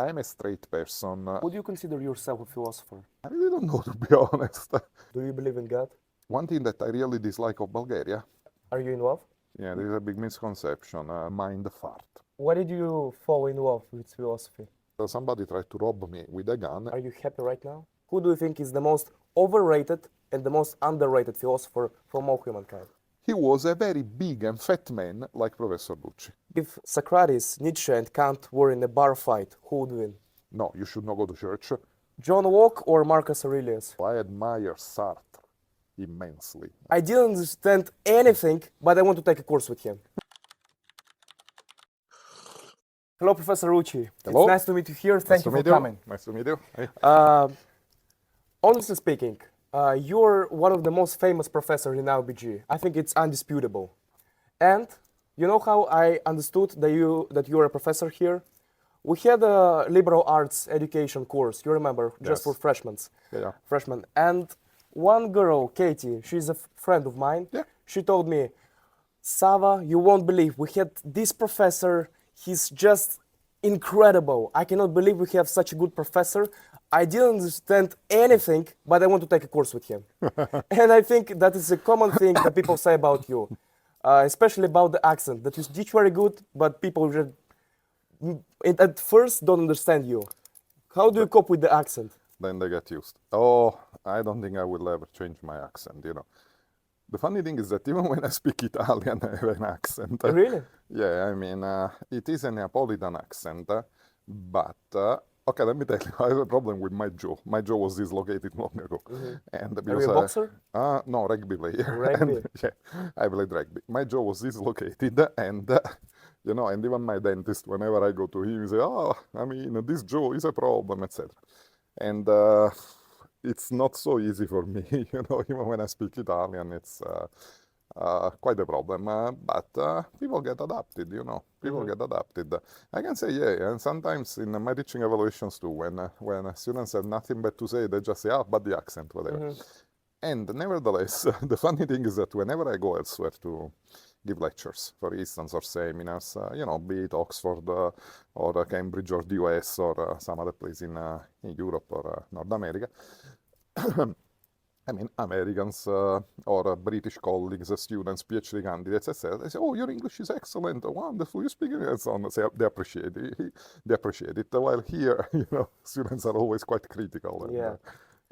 I'm a straight person. Would you consider yourself a philosopher? I really don't know, to be honest. Do you believe in God? One thing that I really dislike of Bulgaria, Are you in love? yeah, there is a big misconception, mind fart. Why did you fall in love with philosophy? So somebody tried to rob me with a gun. Are you happy right now? Who do you think is the most overrated and the most underrated philosopher from all humankind? He was a very big and fat man like Professor Lucci. If Socrates, Nietzsche and Kant were in a bar fight, who would win? No, you should not go to church. John Locke or Marcus Aurelius? I admire Sartre immensely. I didn't understand anything, but I want to take a course with him. Hello, Professor Lucci. Hello. It's nice to meet you here. Thank you for coming. Nice to meet you. Hey. Honestly speaking, you're one of the most famous professors in Aubg. I think it's undisputable. And you know how I understood that you're a professor here? We had a liberal arts education course, you remember, just for freshmen. Yeah. Freshmen. And one girl, Katie, she's a friend of mine. Yeah. She told me, Sava, you won't believe, we had this professor, he's just incredible. I cannot believe we have such a good professor. I didn't understand anything, but I want to take a course with him. And I think that is a common thing that people say about you, especially about the accent, that you teach very good, but people just, at first don't understand you. How do you cope with the accent? Then they get used. Oh, I don't think I will ever change my accent, you know. The funny thing is that even when I speak Italian, I have an accent. Really? Yeah, I mean, it is a Neapolitan accent, but, okay, let me tell you, I have a problem with my jaw. My jaw was dislocated long ago. And Are you a boxer? No, rugby player. Rugby? And, yeah, I played rugby. My jaw was dislocated, and, you know, and even my dentist, whenever I go to him, he say, oh, I mean, this jaw is a problem, etc. And it's not so easy for me, you know, even when I speak Italian, it's quite a problem. But people get adapted, you know, people get adapted. I can say, yeah, and sometimes in my teaching evaluations too, when students have nothing but to say, they just say, oh, but the accent, whatever. And nevertheless, the funny thing is that whenever I go elsewhere to give lectures, for instance, or seminars, you know, be it Oxford or Cambridge or the US or some other place in Europe or North America, I mean, Americans or British colleagues, students, PhD candidates, etc. They say, oh, your English is excellent, wonderful, you speak it, and so on. So they appreciate it. They appreciate it. While here, you know, students are always quite critical. And, Yeah.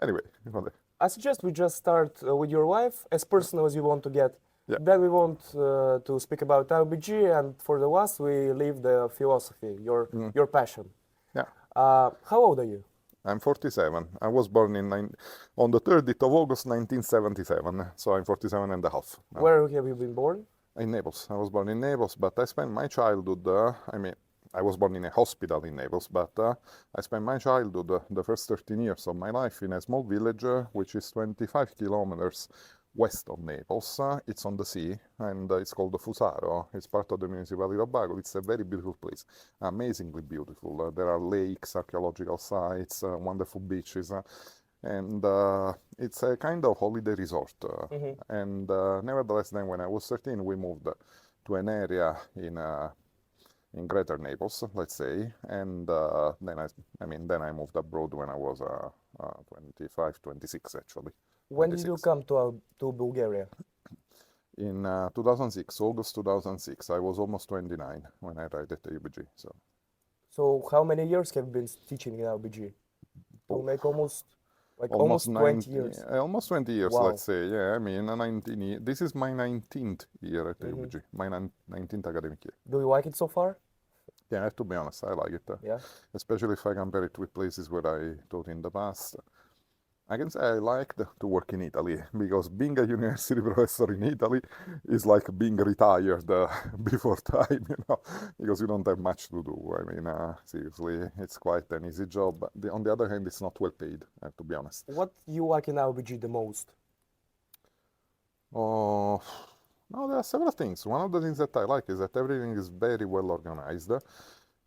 Anyway, you know, I suggest we just start with your life, as personal as you want to get. Yeah. Then we want to speak about Aubg, and for the last we leave the philosophy, your passion. yeah. How old are you? I'm 47. I was born on the 30th of August 1977, so I'm 47 and a half. Where have you been born? In Naples. I was born in Naples, but I spent my childhood, I mean, I was born in a hospital in Naples, but I spent my childhood, the first 13 years of my life, in a small village, which is 25 kilometers west of Naples. It's on the sea, and it's called Fusaro. It's part of the municipality of Aubg. It's a very beautiful place, amazingly beautiful. There are lakes, archaeological sites, wonderful beaches, and it's a kind of holiday resort. And nevertheless, then when I was 13, we moved to an area in Greater Naples, let's say, and then I moved abroad when I was 25, 26 actually. When did you come to Bulgaria? In 2006, August 2006. I was almost 29 when I arrived at the Aubg. So how many years have you been teaching in Aubg? Like almost 20 years. Almost 20 years, Wow. let's say. Yeah, I mean, 19. This is my 19th year at the Aubg, my 19th academic year. Do you like it so far? Yeah, I have to be honest, I like it. Yeah. Especially if I compare it with places where I taught in the past. I can say I like to work in Italy, because being a university professor in Italy is like being retired before time, you know, because you don't have much to do. I mean, seriously, it's quite an easy job. But on the other hand, it's not well paid, I have to be honest. What you like in Aubg the most? Oh, no, there are several things. One of the things that I like is that everything is very well organized.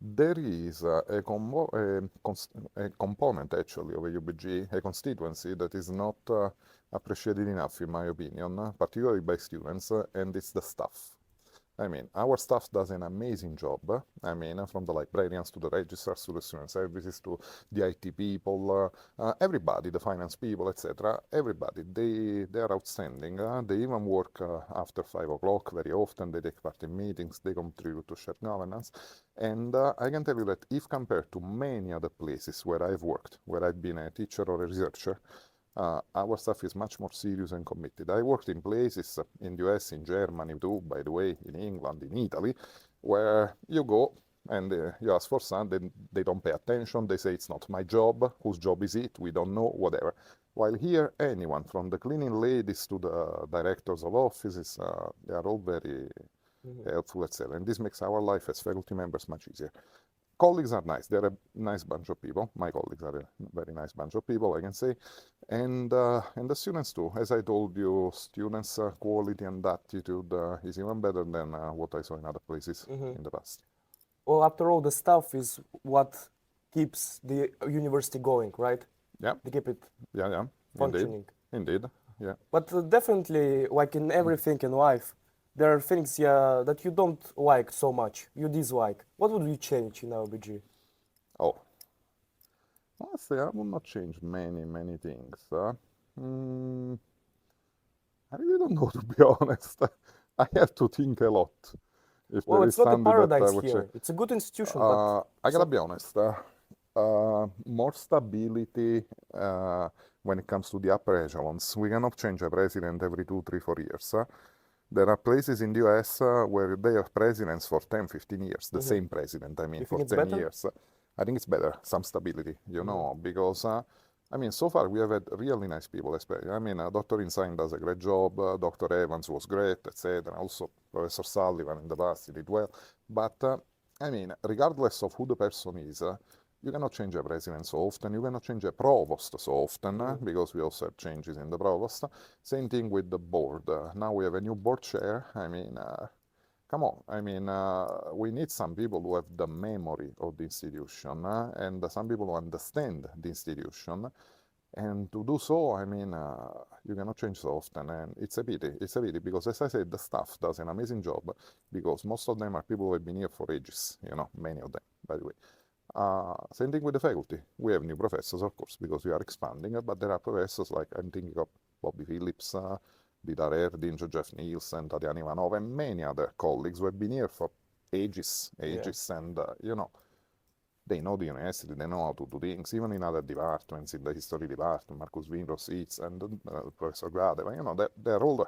There is a component, actually, of Aubg, a constituency that is not appreciated enough, in my opinion, particularly by students, and it's the staff. I mean, our staff does an amazing job. I mean, from the librarians to the registrars to the student services to the IT people, everybody, the finance people, etc. Everybody, they are outstanding. They even work after 5 o'clock very often. They take part in meetings. They contribute to shared governance. And I can tell you that if compared to many other places where I've worked, where I've been a teacher or a researcher, our staff is much more serious and committed. I worked in places in the US, in Germany too, by the way, in England, in Italy, where you go and you ask for something, they don't pay attention, they say it's not my job, whose job is it, we don't know, whatever. While here, anyone, from the cleaning ladies to the directors of offices, they are all very helpful, etc. And this makes our life as faculty members much easier. Colleagues are nice. They're a nice bunch of people. My colleagues are a very nice bunch of people, I can say. And the students too. As I told you, students' quality and attitude is even better than what I saw in other places in the past. Well, after all, the staff is what keeps the university going, right? Yeah, They keep it yeah, yeah. functioning. Indeed, yeah. But definitely, like in everything in life, there are things, yeah, that you don't like so much, you dislike. What would you change in Aubg? Oh, honestly, I would not change many things. I really don't know, to be honest. I have to think a lot. If Well, there it's is not a something that I paradise would say. here. It's a good institution, but I gotta be honest. More stability when it comes to the upper echelons. We cannot change a president every 2, 3, 4 years. There are places in the US where they have presidents for 10, 15 years, the same president, I mean, you for think it's 10 better? years. I think it's better, some stability, you know, because, I mean, so far we have had really nice people, especially. I mean, Dr. Insign does a great job, Dr. Evans was great, etc. Also, Professor Sullivan in the past, he did well. But, I mean, regardless of who the person is, you cannot change a president so often, you cannot change a provost so often, because we also have changes in the provost. Same thing with the board. Now we have a new board chair. I mean, come on. I mean, we need some people who have the memory of the institution and some people who understand the institution. And to do so, I mean, you cannot change so often. And it's a pity. It's a pity because, as I said, the staff does an amazing job because most of them are people who have been here for ages, you know, many of them, by the way. Same thing with the faculty. We have new professors, of course, because we are expanding, but there are professors like, I'm thinking of Bobby Phillips, Vidar Erdinch, Jeff Nielsen, Tatiana Ivanova, and many other colleagues who have been here for ages, and, you know, they know the university, they know how to do things, even in other departments, in the history department, Marcus Winros, and Professor Gradeva, you know, they're all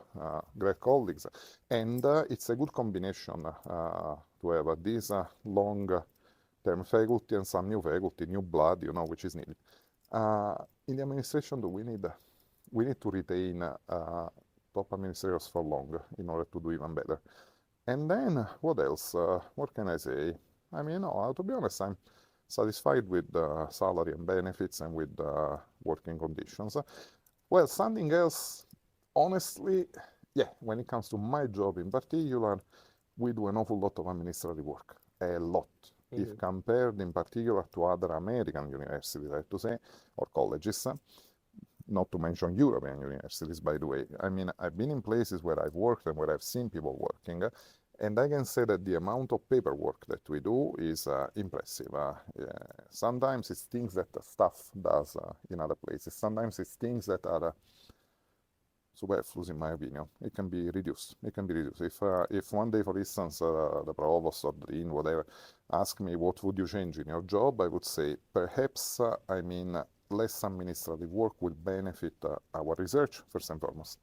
great colleagues. And it's a good combination to have this long-term faculty and some new faculty, new blood, you know, which is needed. In the administration, we need to retain top administrators for long in order to do even better. And then, what else? What can I say? I mean, no, to be honest, I'm satisfied with the salary and benefits and with the working conditions. Well, something else, honestly, yeah, when it comes to my job in particular, we do an awful lot of administrative work, a lot. If compared in particular to other American universities, I have to say, or colleges, not to mention European universities, by the way. I mean, I've been in places where I've worked and where I've seen people working, and I can say that the amount of paperwork that we do is impressive. Sometimes it's things that the staff does in other places. Sometimes it's things that are superfluous, in my opinion. It can be reduced. It can be reduced. If one day, for instance, the provost or the dean, whatever, ask me what would you change in your job, I would say perhaps, I mean, less administrative work will benefit our research, first and foremost,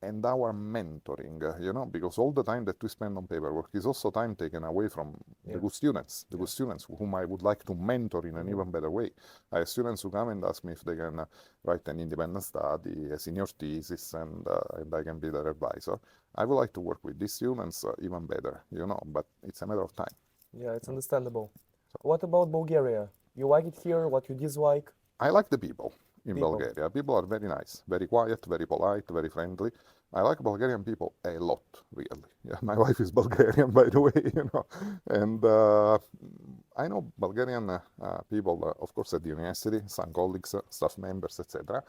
and our mentoring, you know, because all the time that we spend on paperwork is also time taken away from the good students, good students whom I would like to mentor in an even better way. I have students who come and ask me if they can write an independent study, a senior thesis, and I can be their advisor. I would like to work with these students even better, you know, but it's a matter of time. Yeah, it's understandable. What about Bulgaria? You like it here? What you dislike? I like the people in Bulgaria. People are very nice, very quiet, very polite, very friendly. I like Bulgarian people a lot, really. Yeah, my wife is Bulgarian, by the way, you know. And I know Bulgarian people, of course, at the university, some colleagues, staff members, etc.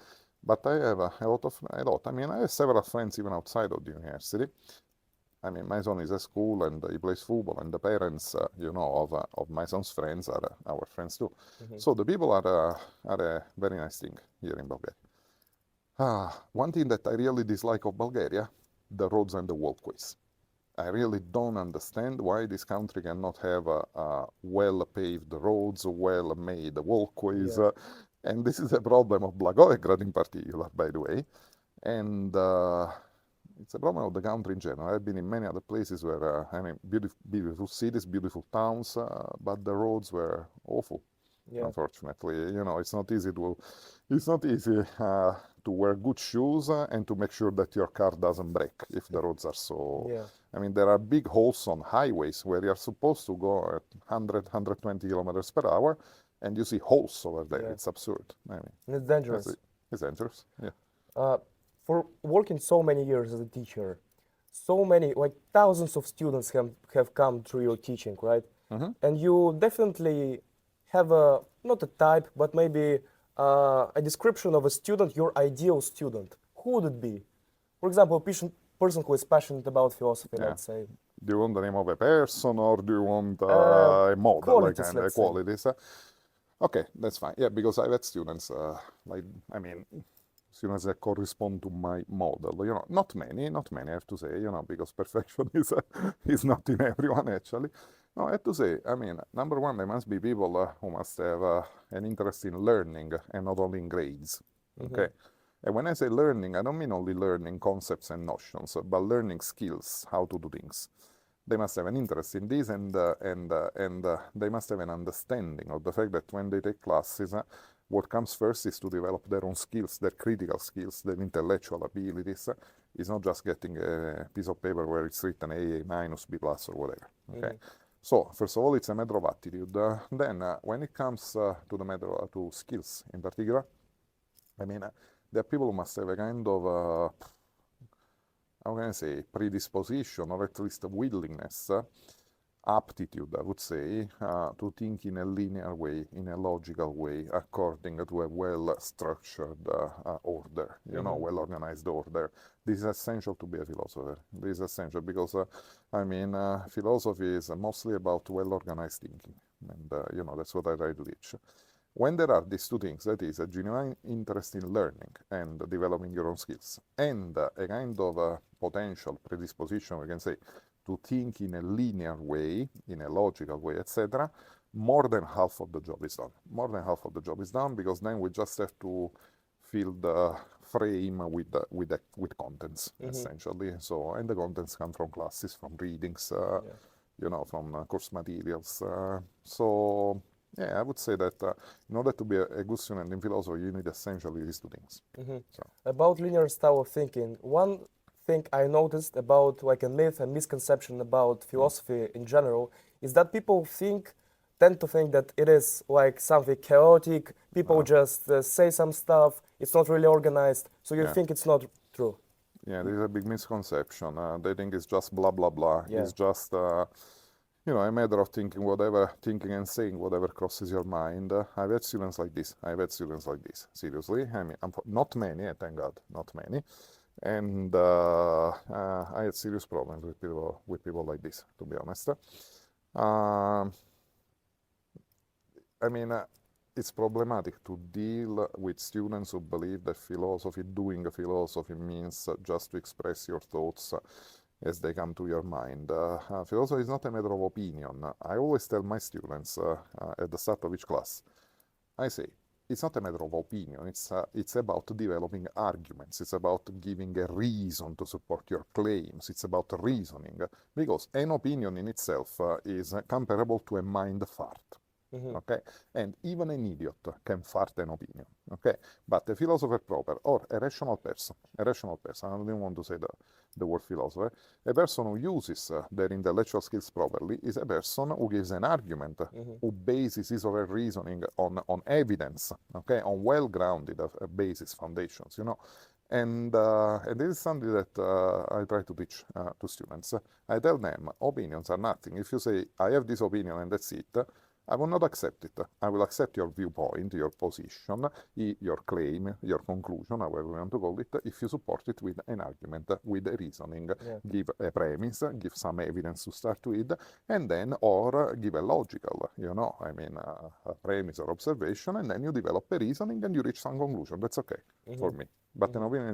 But I have a lot. I mean, I have several friends even outside of the university. I mean, my son is at school and he plays football, and the parents, of my son's friends are our friends too. So the people are a very nice thing here in Bulgaria. One thing that I really dislike of Bulgaria, the roads and the walkways. I really don't understand why this country cannot have well-paved roads, well-made walkways. Yeah. And this is a problem of Blagoevgrad in particular, by the way. And it's a problem of the country in general. I've been in many other places where, beautiful cities, beautiful towns, but the roads were awful. Yeah. Unfortunately, it's not easy to wear good shoes and to make sure that your car doesn't break if the roads are so. Yeah. I mean, there are big holes on highways where you're supposed to go at 120 kilometers per hour, and you see holes over there. Yeah. It's absurd. I mean, And it's dangerous. it's dangerous. Yeah. For working so many years as a teacher, so many, like thousands of students have come through your teaching, right? And you definitely have not a type, but maybe a description of a student, your ideal student. Who would it be? For example, a person who is passionate about philosophy, let's say. Do you want the name of a person, or do you want a model, qualities, let's say. qualities? Okay, that's fine. Yeah, because I've had students, students that correspond to my model. Not many, I have to say, because perfection is not in everyone, actually. No, I have to say, number one, there must be people who must have an interest in learning and not only in grades. Okay? And when I say learning, I don't mean only learning concepts and notions, but learning skills, how to do things. They must have an interest in this, and they must have an understanding of the fact that when they take classes, what comes first is to develop their own skills, their critical skills, their intellectual abilities. It's not just getting a piece of paper where it's written A minus, B plus, or whatever. Okay. So first of all, it's a matter of attitude. Then, when it comes to the matter to skills in particular, there are people who must have a kind of how can I say, predisposition, or at least a willingness, aptitude, I would say, to think in a linear way, in a logical way, according to a well-structured order, well-organized order. This is essential to be a philosopher. This is essential because, philosophy is mostly about well-organized thinking, and that's what I try to teach. When there are these two things, that is a genuine interest in learning and developing your own skills, and a kind of potential predisposition, we can say, to think in a linear way, in a logical way, etc., more than half of the job is done. More than half of the job is done, because then we just have to fill the frame with contents, essentially. So, and the contents come from classes, from readings, from course materials. Yeah, I would say that in order to be a good student in philosophy, you need essentially these two things. About linear style of thinking, one thing I noticed about like a myth and misconception about philosophy in general is that people tend to think that it is like something chaotic. People just say some stuff. It's not really organized. So you think it's not true. Yeah, this is a big misconception. They think it's just blah, blah, blah. Yeah. It's just, a matter of thinking and saying whatever crosses your mind. I've had students like this. Seriously. Not many, thank God, not many. And I had serious problems with people like this, to be honest. It's problematic to deal with students who believe that doing philosophy means just to express your thoughts as they come to your mind. Philosophy is not a matter of opinion. I always tell my students at the start of each class, I say, it's not a matter of opinion, it's about developing arguments, it's about giving a reason to support your claims, it's about reasoning, because an opinion in itself is comparable to a mind fart. Okay, and even an idiot can fart an opinion. Okay, but a philosopher proper, or a rational person, I don't want to say the word philosopher, a person who uses their intellectual skills properly is a person who gives an argument, who bases his or her reasoning on evidence, okay, on well-grounded basis, foundations, And this is something that I try to teach to students. I tell them, opinions are nothing. If you say, I have this opinion and that's it, I will not accept it. I will accept your viewpoint, your position, your claim, your conclusion, however you want to call it, if you support it with an argument, with a reasoning. Yeah. Give a premise, give some evidence to start with, and then, or give a logical, a premise or observation, and then you develop a reasoning and you reach some conclusion. That's okay for me. But an opinion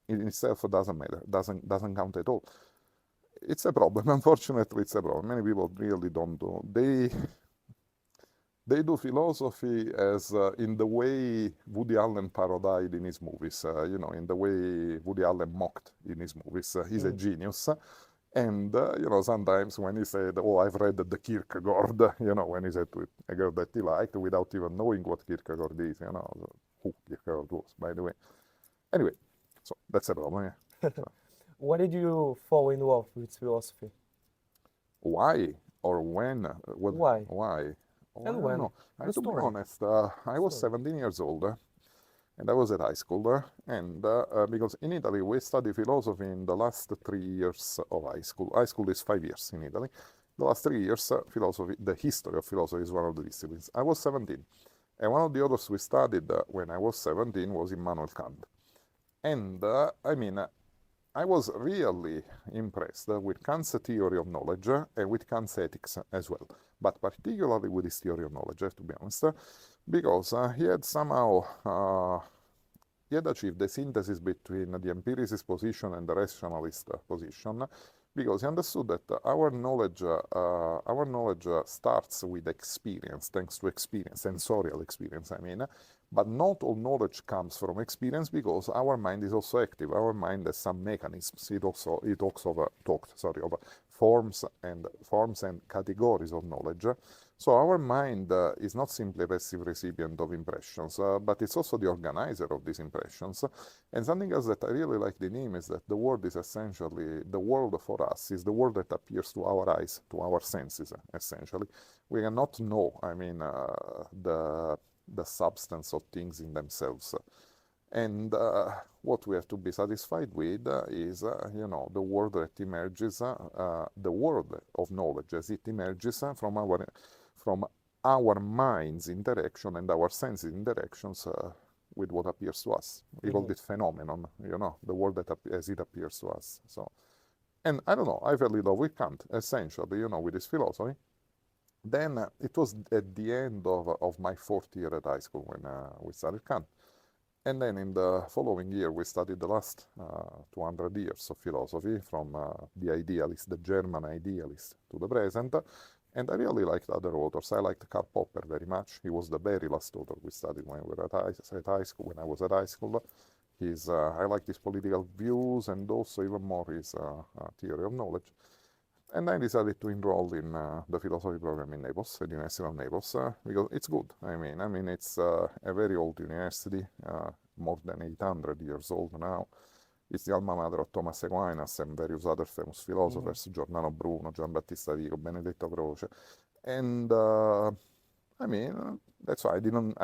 in itself doesn't matter, doesn't count at all. It's a problem. Unfortunately, it's a problem. Many people really don't do. They do philosophy as in the way Woody Allen parodied in his movies, in the way Woody Allen mocked in his movies. He's a genius. And, sometimes when he said, oh, I've read the Kierkegaard, when he said to a girl that he liked without even knowing what Kierkegaard is, who Kierkegaard was, by the way. Anyway, so that's a problem, yeah. Why did you fall in love with philosophy? Why or when? Why? Why? And I don't when? know. The To be story. honest, I was 17 years old, and I was at high school, and because in Italy we study philosophy in the last 3 years of high school. High school is 5 years in Italy. The last 3 years, philosophy, the history of philosophy is one of the disciplines. I was 17, and one of the authors we studied when I was 17 was Immanuel Kant. And I was really impressed with Kant's theory of knowledge and with Kant's ethics as well, but particularly with his theory of knowledge, to be honest, because he had somehow he had achieved the synthesis between the empiricist position and the rationalist position, because he understood that our knowledge starts with experience, thanks to experience, sensorial experience, but not all knowledge comes from experience, because our mind is also active. Our mind has some mechanisms. It talks of forms and categories of knowledge. So our mind is not simply a passive recipient of impressions, but it's also the organizer of these impressions. And something else that I really like in him is that the world is essentially, the world for us is the world that appears to our eyes, to our senses, essentially. We cannot know, the substance of things in themselves. And what we have to be satisfied with is, the world that emerges, the world of knowledge as it emerges from our mind's interaction and our senses interactions with what appears to us. We call it phenomenon, the world as it appears to us. So, and I don't know, I fell in love with Kant, essentially, with his philosophy. Then it was at the end of my 4th year at high school when we studied Kant. And then in the following year, we studied the last 200 years of philosophy, from the German idealist, to the present. And I really liked other authors. I liked Karl Popper very much. He was the very last author we studied when we were at high school. When I was at high school, I liked his political views and also even more his theory of knowledge. And I decided to enroll in the philosophy program in Naples, at the University of Naples, because it's good. It's a very old university, more than 800 years old now. It's the alma mater of Thomas Aquinas and various other famous philosophers, Giordano Bruno, Giambattista Vico, Benedetto Croce. And that's why I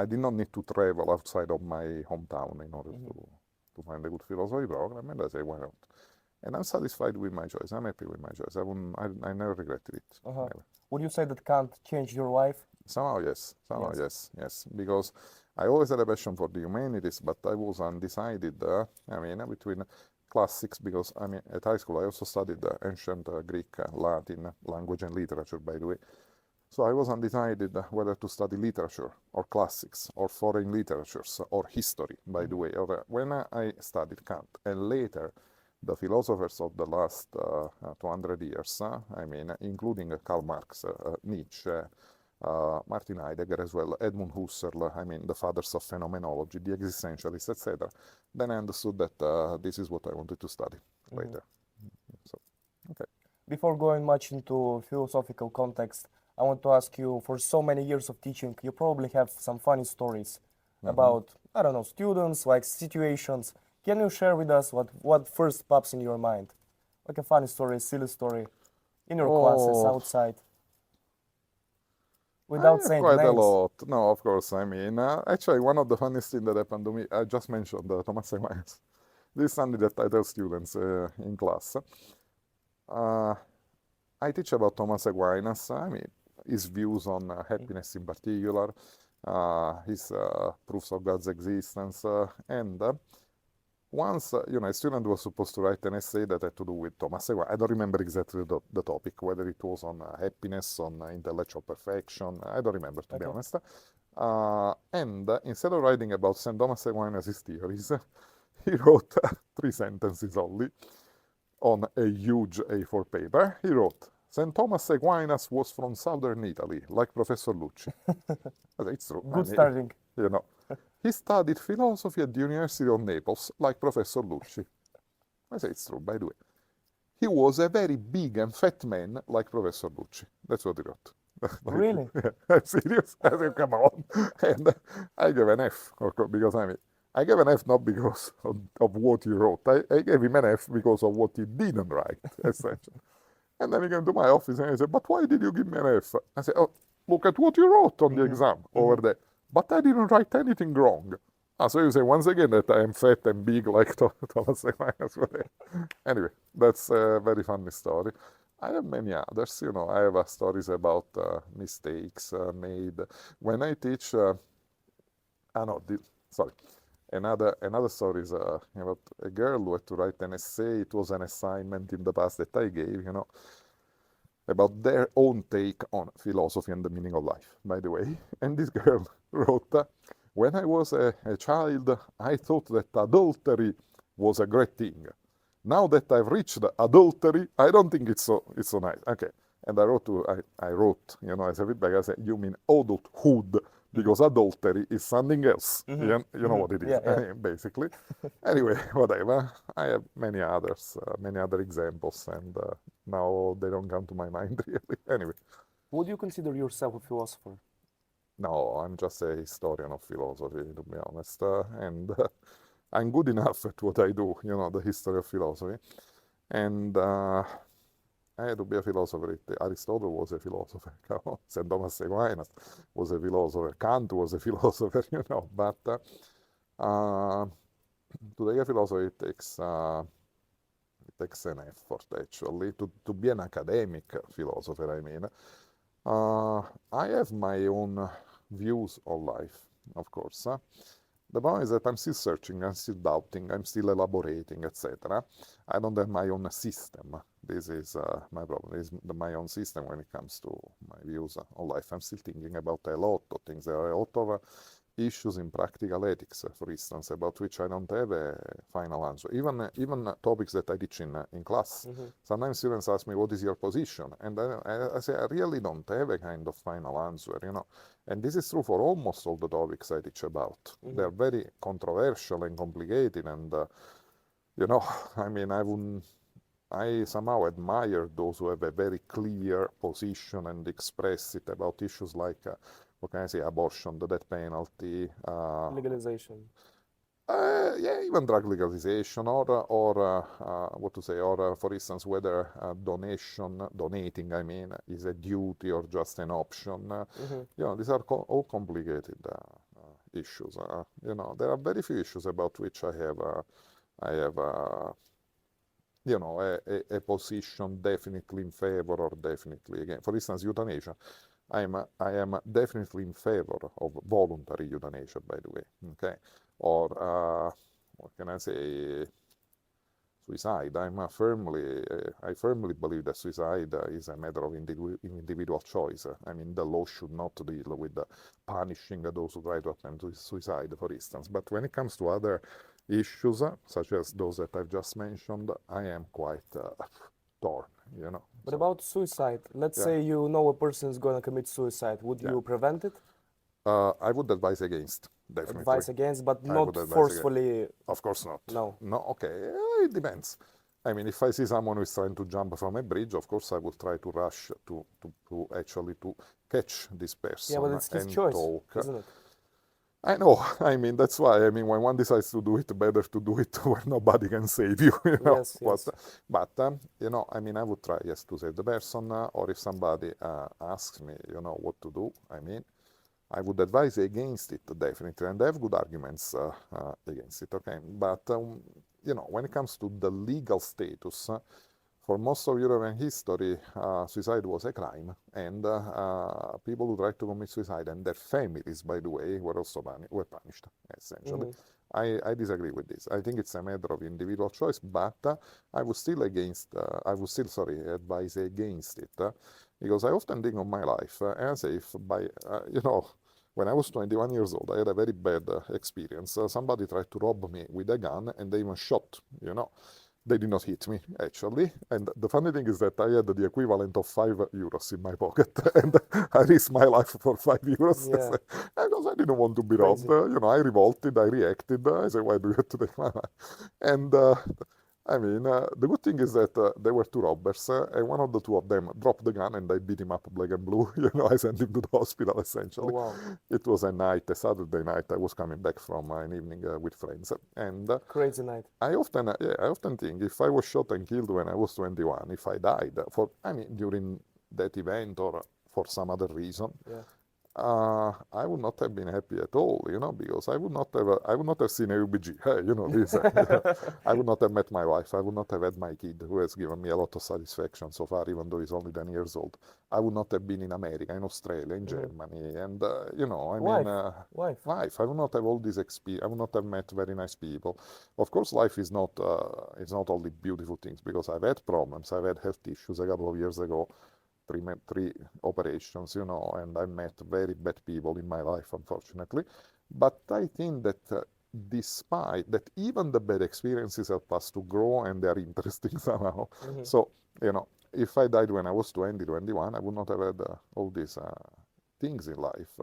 did not need to travel outside of my hometown in order to find a good philosophy program, and I say, why not? And I'm satisfied with my choice. I'm happy with my choice. I never regretted it. Never. Would you say that Kant changed your life? Somehow, yes. Yes. Because I always had a passion for the humanities, but I was undecided, between classics, because, at high school I also studied ancient Greek, Latin, language and literature, by the way. So I was undecided whether to study literature, or classics, or foreign literatures, or history, by the way. When I studied Kant, and later the philosophers of the last 200 years, including Karl Marx, Nietzsche, Martin Heidegger as well, Edmund Husserl, the fathers of phenomenology, the existentialists, etc. Then I understood that this is what I wanted to study later. So, okay. Before going much into philosophical context, I want to ask you, for so many years of teaching, you probably have some funny stories about, I don't know, students, like situations. Can you share with us what first pops in your mind? Like a funny story, a silly story, in your classes, outside? Without saying quite names. a lot. No, of course. Actually, one of the funniest things that happened to me, I just mentioned Thomas Aquinas. This is something that I tell students in class. I teach about Thomas Aquinas. his views on happiness in particular, his proofs of God's existence, and once, a student was supposed to write an essay that had to do with Thomas Aquinas. I don't remember exactly the topic, whether it was on happiness, on intellectual perfection. I don't remember, to be Okay. honest. And instead of writing about St. Thomas Aquinas' theories, he wrote 3 sentences only on a huge A4 paper. He wrote, St. Thomas Aquinas was from southern Italy, like Professor Lucci. I say, it's true. Good starting. He studied philosophy at the University of Naples, like Professor Lucci. I say, it's true, by the way. He was a very big and fat man, like Professor Lucci. That's what he wrote. Really? I'm serious? I said, come on. And I gave an F, because I gave an F not because of what he wrote. I gave him an F because of what he didn't write, essentially. And then he came to my office and he said, but why did you give me an F? I said, oh, look at what you wrote on the exam over there. But I didn't write anything wrong. So you say once again that I am fat and big like Thomas Aquinas. Anyway, that's a very funny story. I have many others, I have stories about mistakes made. When I teach, another story is about a girl who had to write an essay. It was an assignment in the past that I gave, about their own take on philosophy and the meaning of life, by the way. And this girl wrote, when I was a child, I thought that adultery was a great thing. Now that I've reached adultery, I don't think it's so nice. Okay. And I wrote, as a feedback, I said, you mean adulthood, because adultery is something else. You know what it is, basically. Anyway, whatever. I have many other examples, and now they don't come to my mind, really. Anyway. Would you consider yourself a philosopher? No, I'm just a historian of philosophy, to be honest. And I'm good enough at what I do, the history of philosophy. And I had to be a philosopher. Aristotle was a philosopher. St. Thomas Aquinas was a philosopher. Kant was a philosopher, But to take a philosopher, it takes an effort, actually, to be an academic philosopher, I have my own views on life, of course. The problem is that I'm still searching, I'm still doubting, I'm still elaborating, etc. I don't have my own system. This is my problem. This is my own system when it comes to my views on life. I'm still thinking about a lot of things. There are a lot of issues in practical ethics, for instance, about which I don't have a final answer. Even topics that I teach in class. Sometimes students ask me, what is your position? And I say, I really don't have a kind of final answer, And this is true for almost all the topics I teach about. They're very controversial and complicated, and, I somehow admire those who have a very clear position and express it about issues like, what can I say, abortion, the death penalty. Legalization. Even drug legalization, or for instance, whether donating, is a duty or just an option. These are all complicated issues. There are very few issues about which I have a position definitely in favor or definitely against. For instance, euthanasia. I am definitely in favor of voluntary euthanasia, by the way. Okay, or what can I say? Suicide. I firmly believe that suicide is a matter of individual choice. The law should not deal with punishing those who try to attempt suicide, for instance. But when it comes to other issues, such as those that I've just mentioned, I am quite torn, But about suicide, let's say a person is going to commit suicide. Would you prevent it? I would advise against, definitely. Advise against, but not forcefully. Of course not. No. No, okay. It depends. If I see someone who is trying to jump from a bridge, of course I will try to rush to catch this person. Yeah, but it's his choice, isn't it? I know. That's why. When one decides to do it, better to do it where nobody can save you. Yes, yes. But I would try, yes, to save the person. Or if somebody asks me, what to do, I would advise against it, definitely, and I have good arguments against it. Okay, but when it comes to the legal status, for most of European history, suicide was a crime, and people who tried to commit suicide and their families, by the way, were also were punished, essentially. I disagree with this. I think it's a matter of individual choice, but I would still advise against it, because I often think of my life as if when I was 21 years old, I had a very bad experience. Somebody tried to rob me with a gun, and they even shot, They did not hit me, actually. And the funny thing is that I had the equivalent of €5 in my pocket, and I risked my life for €5 Yeah. because I didn't want to be Crazy. robbed. I revolted, I reacted. I said, why do you have to take my life? And the good thing is that there were two robbers, and one of the two of them dropped the gun, and I beat him up black and blue. I sent him to the hospital, Oh, essentially. wow. It was a Saturday night. I was coming back from an evening with friends, and Crazy night. I often think if I was shot and killed when I was 21, if I died during that event or for some other reason, Yeah. I would not have been happy at all, because I would not have seen Aubg. Hey, this. I would not have met my wife. I would not have had my kid, who has given me a lot of satisfaction so far, even though he's only 10 years old. I would not have been in America, in Australia, in Germany, and Wife. life. I would not have all this experience. I would not have met very nice people. Of course, life is not only beautiful things, because I've had problems. I've had health issues a couple of years ago. Three operations, and I met very bad people in my life, unfortunately. But I think that despite that, even the bad experiences help us to grow, and they are interesting somehow. So, if I died when I was 20, 21, I would not have had all these things in life.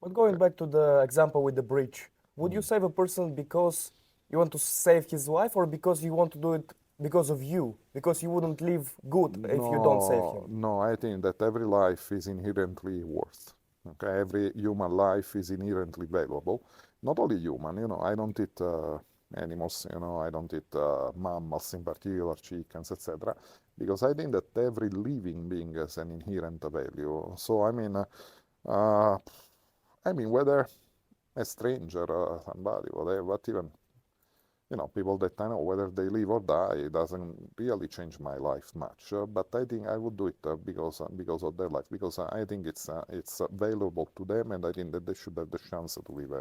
But going back to the example with the bridge, would you save a person because you want to save his life, or because you want to do it because of you? Because you wouldn't live good if you don't save him? No, I think that every life is inherently worth. Okay, every human life is inherently valuable. Not only human, I don't eat animals, I don't eat mammals in particular, chickens, etc. Because I think that every living being has an inherent value. So, whether a stranger, somebody, whatever, but even people that I know, whether they live or die, it doesn't really change my life much. But I think I would do it because of their life, because I think it's valuable to them, and I think that they should have the chance to live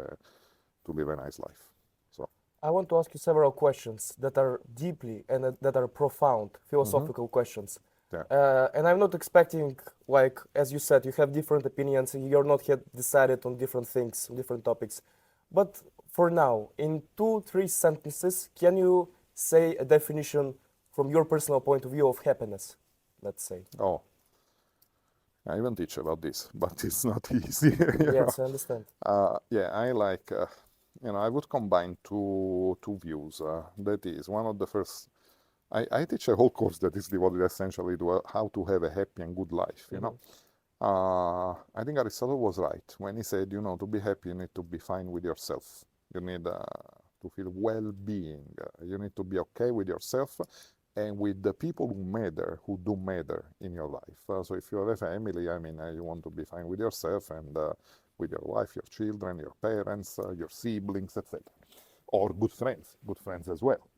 a nice life. So I want to ask you several questions that are deeply and that are profound philosophical questions. Yeah. And I'm not expecting, like, as you said, you have different opinions, and you're not yet decided on different things, different topics. But for now, in 2-3 sentences, can you say a definition from your personal point of view of happiness, let's say? Oh, I even teach about this, but it's not easy. Yes, I understand. Yeah, I like, I would combine two views. That is one of the first. I teach a whole course that is devoted essentially to how to have a happy and good life. I think Aristotle was right when he said, to be happy, you need to be fine with yourself. You need to feel well-being. You need to be okay with yourself and with the people who do matter in your life. So if you have a family, you want to be fine with yourself and with your wife, your children, your parents, your siblings, etc. Or good friends as well.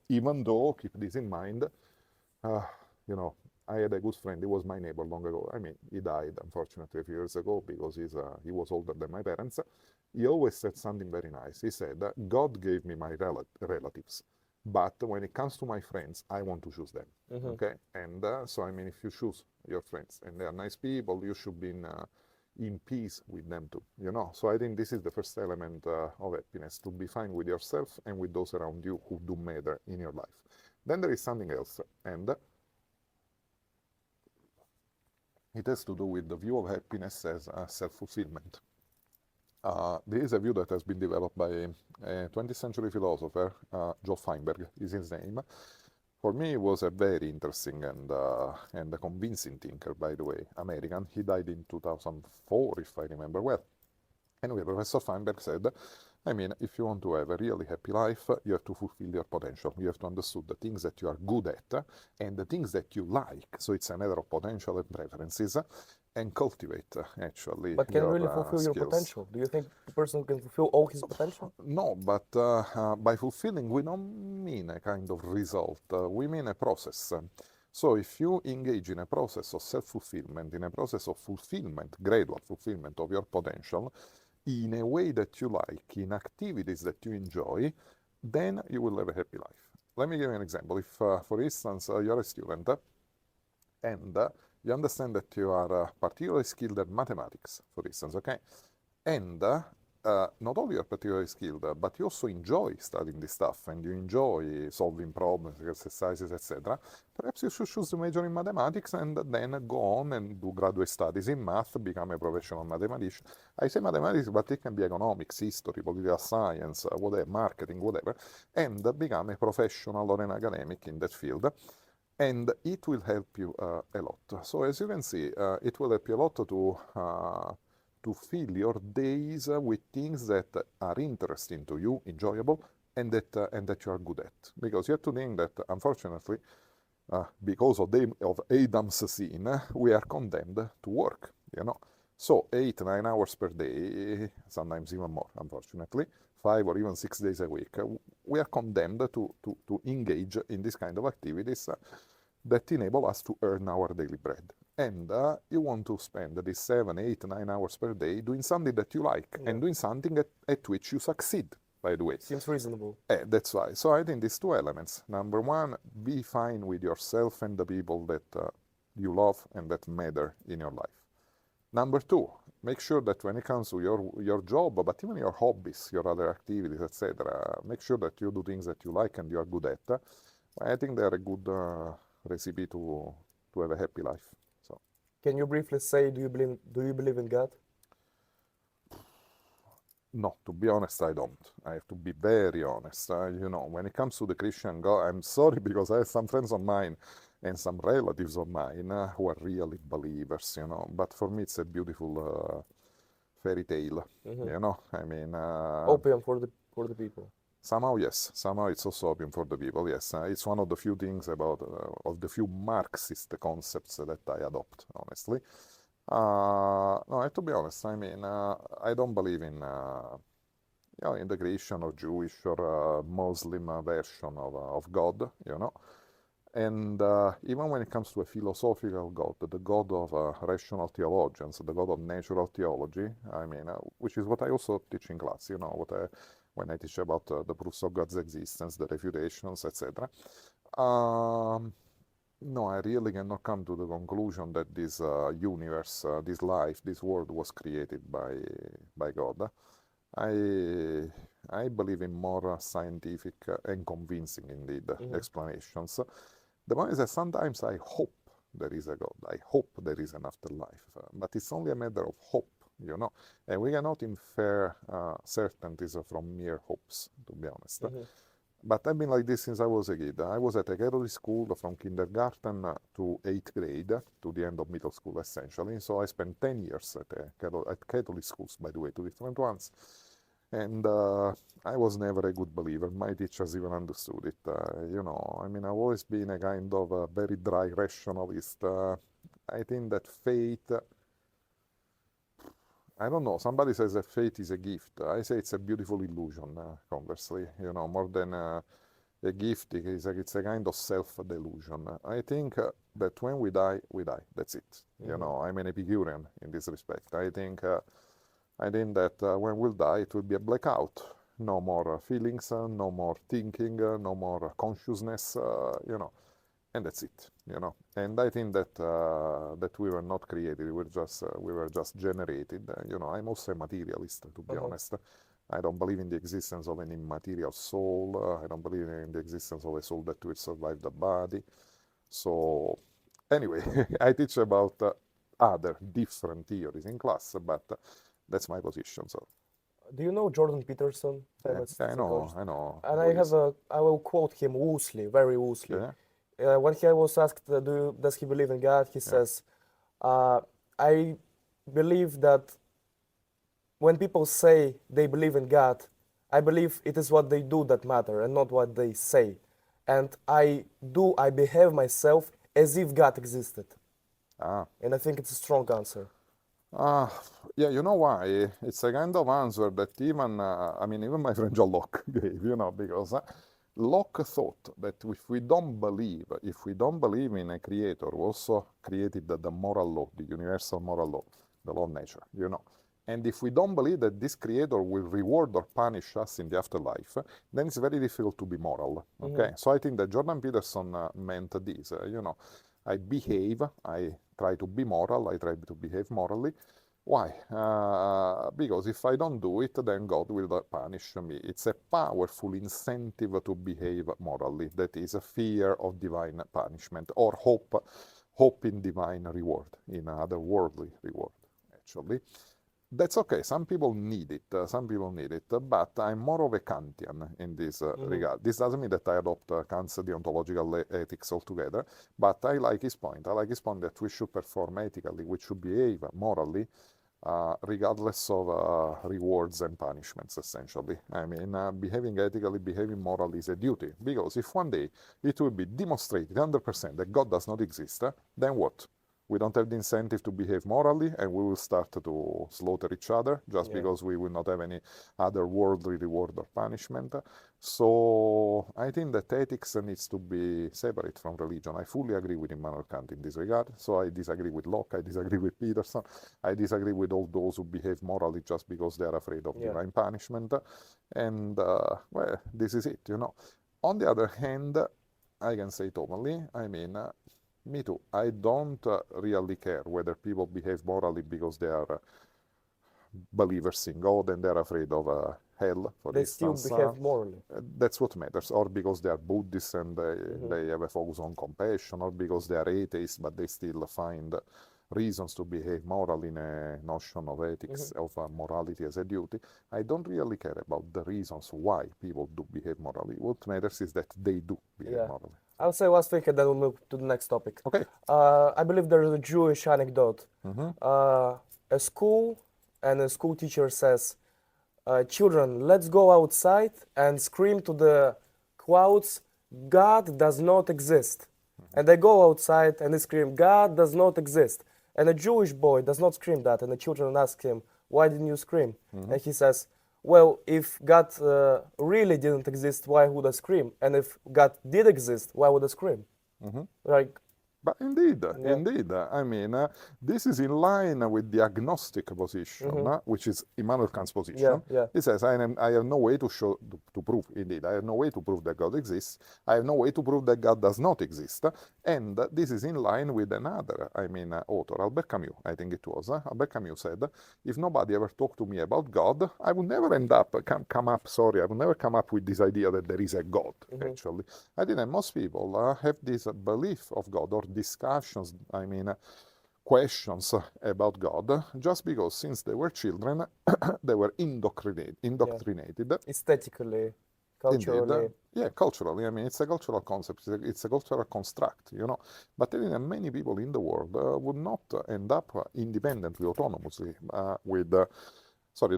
Even though, keep this in mind, I had a good friend. He was my neighbor long ago. He died, unfortunately, a few years ago because he was older than my parents. He always said something very nice. He said, God gave me my relatives, but when it comes to my friends, I want to choose them. Okay? And so, if you choose your friends and they are nice people, you should be in peace with them too. So I think this is the first element of happiness, to be fine with yourself and with those around you who do matter in your life. Then there is something else, and it has to do with the view of happiness as self-fulfillment. This is a view that has been developed by a 20th century philosopher, Joe Feinberg is his name. For me, he was a very interesting and a convincing thinker, by the way, American. He died in 2004, if I remember well. Anyway, Professor Feinberg said, if you want to have a really happy life, you have to fulfill your potential. You have to understand the things that you are good at and the things that you like. So it's a matter of potential and preferences. and cultivate actually But can your really fulfill your skills. potential? Do you think the person can fulfill all his potential? No, but by fulfilling, we don't mean a kind of result. We mean a process. So if you engage in a process of self-fulfillment, in a process of fulfillment, gradual fulfillment of your potential, in a way that you like, in activities that you enjoy, then you will have a happy life. Let me give you an example. If, for instance, you're a student and you understand that you are particularly skilled at mathematics, for instance, okay? And not only you're particularly skilled, but you also enjoy studying this stuff and you enjoy solving problems, exercises, etc. Perhaps you should choose to major in mathematics and then go on and do graduate studies in math, become a professional mathematician. I say mathematics, but it can be economics, history, political science, whatever, marketing, whatever, and become a professional or an academic in that field. And it will help you a lot. So as you can see, it will help you a lot to fill your days with things that are interesting to you, enjoyable, and that you are good at. Because you have to think that, unfortunately, because of Adam's sin, we are condemned to work, you know. So 8-9 hours per day, sometimes even more, unfortunately, 5 or even 6 days a week, we are condemned to engage in this kind of activities that enable us to earn our daily bread. And you want to spend these 7, 8, 9 hours per day doing something that you like and doing something at which you succeed, by the way. Seems reasonable. That's why. So I think these two elements. Number one, be fine with yourself and the people that you love and that matter in your life. Number two, make sure that when it comes to your job, but even your hobbies, your other activities, etc., make sure that you do things that you like and you are good at. I think they are a good recipe to have a happy life. So, can you briefly say, do you believe in God? No, to be honest, I don't. I have to be very honest. You know, when it comes to the Christian God, I'm sorry because I have some friends of mine and some relatives of mine who are really believers, you know. But for me, it's a beautiful fairy tale, you know. I mean, Opium for the people. Somehow, yes. Somehow it's also opium for the people, yes. It's one of the few things of the few Marxist concepts that I adopt, honestly. No, I have to be honest. I mean, I don't believe in, in the Christian or Jewish or Muslim version of God, you know. And even when it comes to a philosophical God, the God of rational theologians, the God of natural theology, I mean, which is what I also teach in class, you know, when I teach about the proofs of God's existence, the refutations, etc. No, I really cannot come to the conclusion that this universe, this life, this world was created by God. I believe in more scientific and convincing, indeed, explanations. The point is that sometimes I hope there is a God. I hope there is an afterlife. But it's only a matter of hope, you know. And we cannot infer certainties from mere hopes, to be honest. But I've been like this since I was a kid. I was at a Catholic school from kindergarten to 8th grade, to the end of middle school, essentially. So I spent 10 years at Catholic schools, by the way, 2 different ones. And I was never a good believer. My teachers even understood it. You know, I mean, I've always been a kind of a very dry rationalist. I think that fate, I don't know, somebody says that fate is a gift. I say it's a beautiful illusion, conversely, you know, more than a gift, it's a kind of self-delusion. I think that when we die, that's it. You know, I'm an Epicurean in this respect. I think that when we'll die, it will be a blackout. No more feelings, no more thinking, no more consciousness, you know, and that's it, you know. And I think that that we were not created; we were just generated. You know, I'm also a materialist, to be honest. I don't believe in the existence of an immaterial soul. I don't believe in the existence of a soul that will survive the body. So, anyway, I teach about other different theories in class, but that's my position. So, do you know Jordan Peterson? I know. And I will quote him loosely, very loosely. Yeah. When he was asked, does he believe in God? He says, I believe that when people say they believe in God, I believe it is what they do that matter and not what they say. And I behave myself as if God existed. And I think it's a strong answer. Uh, yeah, you know why? It's a kind of answer that even, even my friend John Locke gave, because Locke thought that if we don't believe in a creator who also created the moral law, the universal moral law, the law of nature. And if we don't believe that this creator will reward or punish us in the afterlife, then it's very difficult to be moral. Okay, so I think that Jordan Peterson meant this. I behave, I try to be moral, I try to behave morally. Why? Because if I don't do it, then God will punish me. It's a powerful incentive to behave morally. That is a fear of divine punishment or hope in divine reward, in otherworldly reward, actually. That's okay. Some people need it. But I'm more of a Kantian in this regard. This doesn't mean that I adopt Kant's deontological ethics altogether, but I like his point. I like his point that we should perform ethically, we should behave morally, regardless of rewards and punishments, essentially. Behaving ethically, behaving morally is a duty, because if one day it will be demonstrated 100% that God does not exist, then what? We don't have the incentive to behave morally, and we will start to slaughter each other just because we will not have any other worldly reward or punishment. So I think that ethics needs to be separate from religion. I fully agree with Immanuel Kant in this regard. So I disagree with Locke, I disagree with Peterson, I disagree with all those who behave morally just because they are afraid of divine punishment. And, well, this is it. On the other hand, I can say totally, me too. I don't really care whether people behave morally because they are believers in God and they're afraid of hell, for They instance. still behave morally. That's what matters. Or because they are Buddhists and they have a focus on compassion, or because they are atheists but they still find reasons to behave morally in a notion of ethics, of morality as a duty. I don't really care about the reasons why people do behave morally. What matters is that they do behave morally. I'll say last thing and then we'll move to the next topic. Okay. I believe there is a Jewish anecdote. A school and a school teacher says, children, let's go outside and scream to the clouds, God does not exist. And they go outside and they scream, God does not exist. And a Jewish boy does not scream that. And the children ask him, why didn't you scream? And he says, well, if God really didn't exist, why would I scream? And if God did exist, why would I scream? Like, but indeed, this is in line with the agnostic position, which is Immanuel Kant's position. He says, I have no way to prove, indeed, I have no way to prove that God exists. I have no way to prove that God does not exist. And this is in line with another, author, Albert Camus, I think it was. Albert Camus said, if nobody ever talked to me about God, I would never I would never come up with this idea that there is a God, actually. I think that most people have this belief of God, or discussions, questions about God, just because since they were children, they were indoctrinated. Aesthetically, culturally. Indeed. Culturally. It's a cultural concept, it's a cultural construct, But I think that many people in the world would not end up independently, autonomously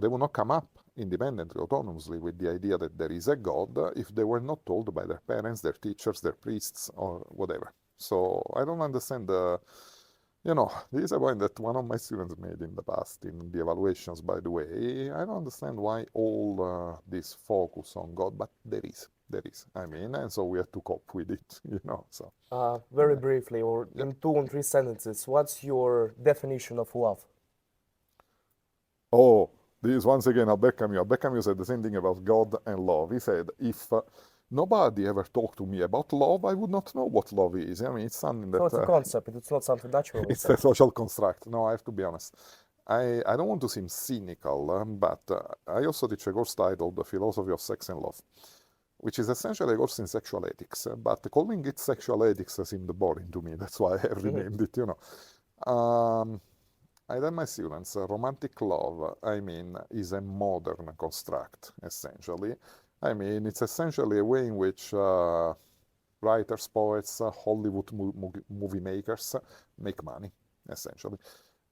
they would not come up independently, autonomously with the idea that there is a God if they were not told by their parents, their teachers, their priests, or whatever. So I don't understand this is a point that one of my students made in the past in the evaluations, by the way. I don't understand why all this focus on God, but there is. And so we have to cope with it, So very briefly, or in 2 or 3 sentences, what's your definition of love? Oh, this is once again Albert Camus. Albert Camus said the same thing about God and love. He said, if nobody ever talked to me about love, I would not know what love is. It's something that... So it's a concept, it's not something natural. It's a social construct. No, I have to be honest. I don't want to seem cynical, but I also teach a course titled The Philosophy of Sex and Love, which is essentially a course in sexual ethics, but calling it sexual ethics seemed boring to me. That's why I have renamed it, I tell my students, romantic love, is a modern construct, essentially. It's essentially a way in which writers, poets, Hollywood movie makers make money, essentially.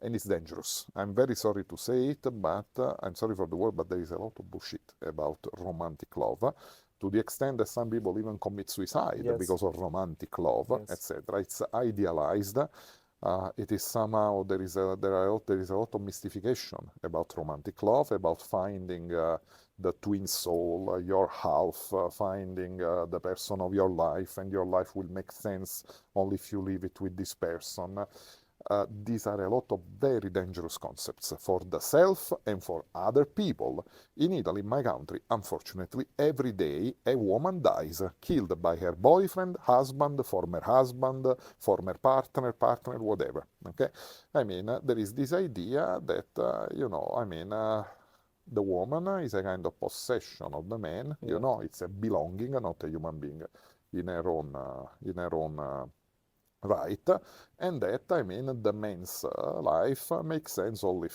And it's dangerous. I'm very sorry to say it, but I'm sorry for the word, but there is a lot of bullshit about romantic love, to the extent that some people even commit suicide because of romantic love, etc. It's idealized. It is somehow there is a lot of mystification about romantic love, about finding the twin soul, your half, finding the person of your life, and your life will make sense only if you live it with this person. These are a lot of very dangerous concepts for the self and for other people. In Italy, in my country, unfortunately, every day a woman dies, killed by her boyfriend, husband, former partner, whatever. Okay? I mean, there is this idea that, the woman is a kind of possession of the man. Yeah. It's a belonging, not a human being in her own right, and that, I mean, the man's life makes sense only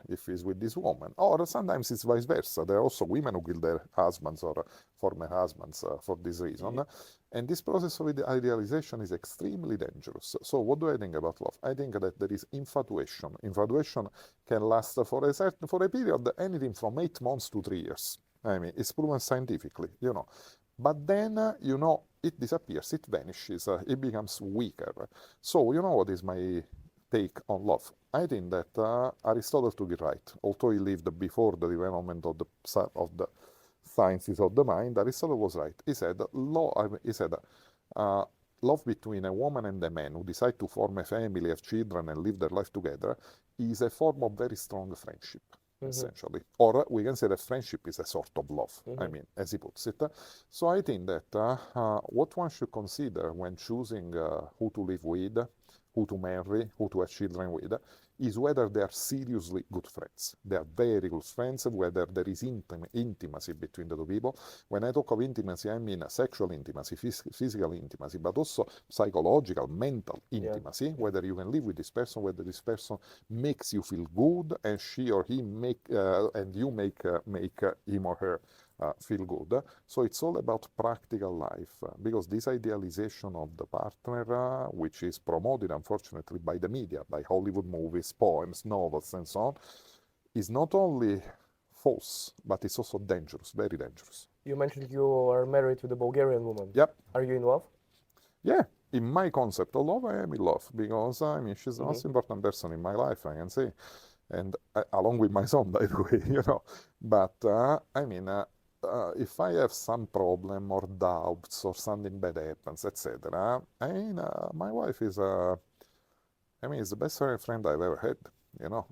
if he's with this woman. Or sometimes it's vice versa. There are also women who kill their husbands or former husbands for this reason. Yeah. And this process of idealization is extremely dangerous. So what do I think about love? I think that there is infatuation. Infatuation can last for a period, anything from 8 months to 3 years. I mean, it's proven scientifically, But then, it disappears, it vanishes, it becomes weaker. So, what is my take on love? I think that Aristotle took it right. Although he lived before the development of the sciences of the mind, Aristotle was right. He said, love between a woman and a man who decide to form a family, have children, and live their life together is a form of very strong friendship. Essentially. Or we can say that friendship is a sort of love, I mean, as he puts it. So I think that what one should consider when choosing who to live with, who to marry, who to have children with, is whether they are seriously good friends. They are very good friends, whether there is intimacy between the two people. When I talk of intimacy, I mean sexual intimacy, physical intimacy, but also psychological, mental intimacy, whether you can live with this person, whether this person makes you feel good, and she or he and you make him or her feel good. So it's all about practical life, because this idealization of the partner, which is promoted unfortunately by the media, by Hollywood movies, poems, novels, and so on, is not only false, but it's also dangerous, very dangerous. You mentioned you are married to the Bulgarian woman. Yep. Are you in love? Yeah, in my concept of love, I am in love, because I mean, she's the most important person in my life, I can say, and along with my son, by the way, But I mean, if I have some problem or doubts or something bad happens, etc., I mean, my wife is is the best friend I've ever had,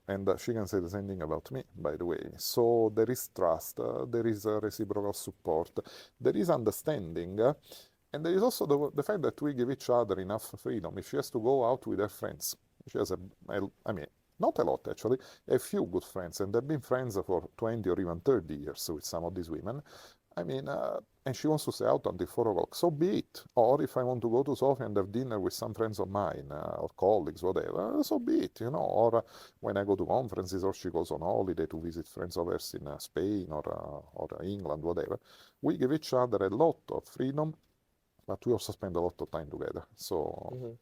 and she can say the same thing about me, by the way. So there is trust, there is reciprocal support, there is understanding, and there is also the fact that we give each other enough freedom. If she has to go out with her friends, she has not a lot actually, a few good friends, and they've been friends for 20 or even 30 years with some of these women. I mean, and she wants to stay out until 4 o'clock, so be it. Or if I want to go to Sofia and have dinner with some friends of mine, or colleagues, whatever, so be it, Or when I go to conferences, or she goes on holiday to visit friends of hers in Spain or England, whatever, we give each other a lot of freedom, but we also spend a lot of time together. So,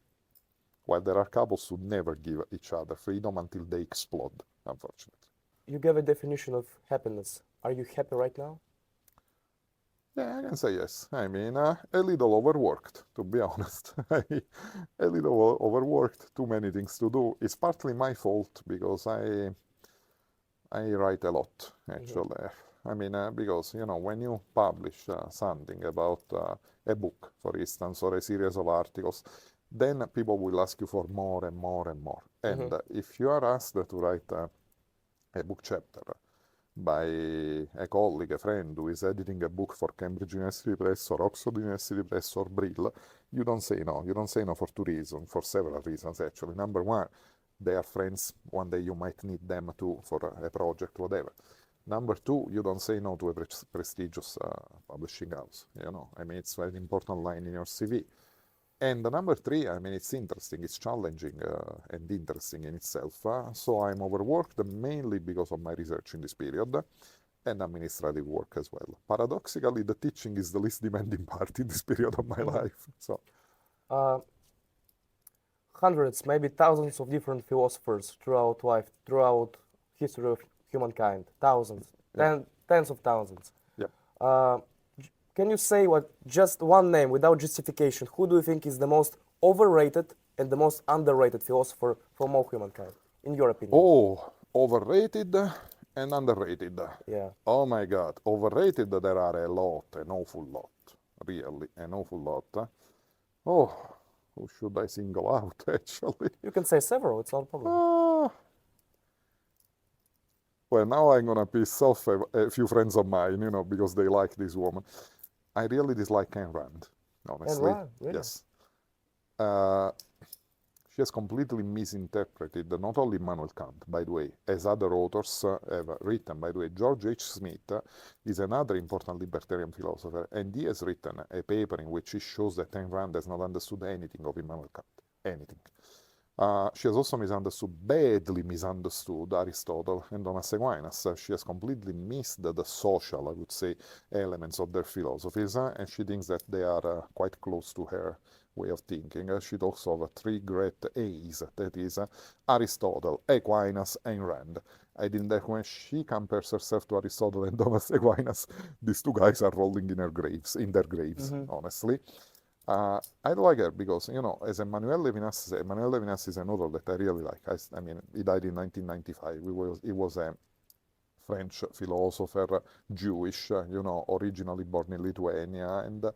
while there are couples who never give each other freedom until they explode, unfortunately. You gave a definition of happiness. Are you happy right now? Yeah, I can say yes. I mean, a little overworked, to be honest. A little overworked, too many things to do. It's partly my fault, because I write a lot, actually. I mean, because, when you publish something about a book, for instance, or a series of articles, then people will ask you for more and more and more. And if you are asked to write a book chapter by a colleague, a friend who is editing a book for Cambridge University Press or Oxford University Press or Brill, you don't say no. You don't say no for 2 reasons, for several reasons actually. Number one, they are friends. One day you might need them too for a project, whatever. Number two, you don't say no to a prestigious publishing house. I mean, it's a very important line in your CV. And number three, I mean, it's interesting, it's challenging and interesting in itself. So I'm overworked mainly because of my research in this period, and administrative work as well. Paradoxically, the teaching is the least demanding part in this period of my life. So, hundreds, maybe thousands of different philosophers throughout life, throughout history of humankind. Thousands, tens of thousands. yeah. Can you say just one name without justification? Who do you think is the most overrated and the most underrated philosopher from all humankind, in your opinion? Oh, overrated and underrated. Yeah. Oh my God, overrated there are a lot, an awful lot, really, an awful lot. Oh, who should I single out actually? You can say several, it's not a problem. Ah, well, now I'm gonna piss off a few friends of mine, because they like this woman. I really dislike Ayn Rand, honestly. Rand, really? Yes. Uh, she has completely misinterpreted not only Immanuel Kant, by the way, as other authors have written. By the way, George H. Smith is another important libertarian philosopher, and he has written a paper in which he shows that Ayn Rand has not understood anything of Immanuel Kant. Anything. She has also badly misunderstood Aristotle and Thomas Aquinas. She has completely missed the social, I would say, elements of their philosophies, and she thinks that they are quite close to her way of thinking. She talks of three great A's, that is, Aristotle, Aquinas, and Rand. I think that when she compares herself to Aristotle and Thomas Aquinas, these two guys are rolling in their graves, honestly. I like her because, as Emmanuel Levinas said, Emmanuel Levinas is an author that I really like. I mean, he died in 1995. He was a French philosopher, Jewish, originally born in Lithuania. And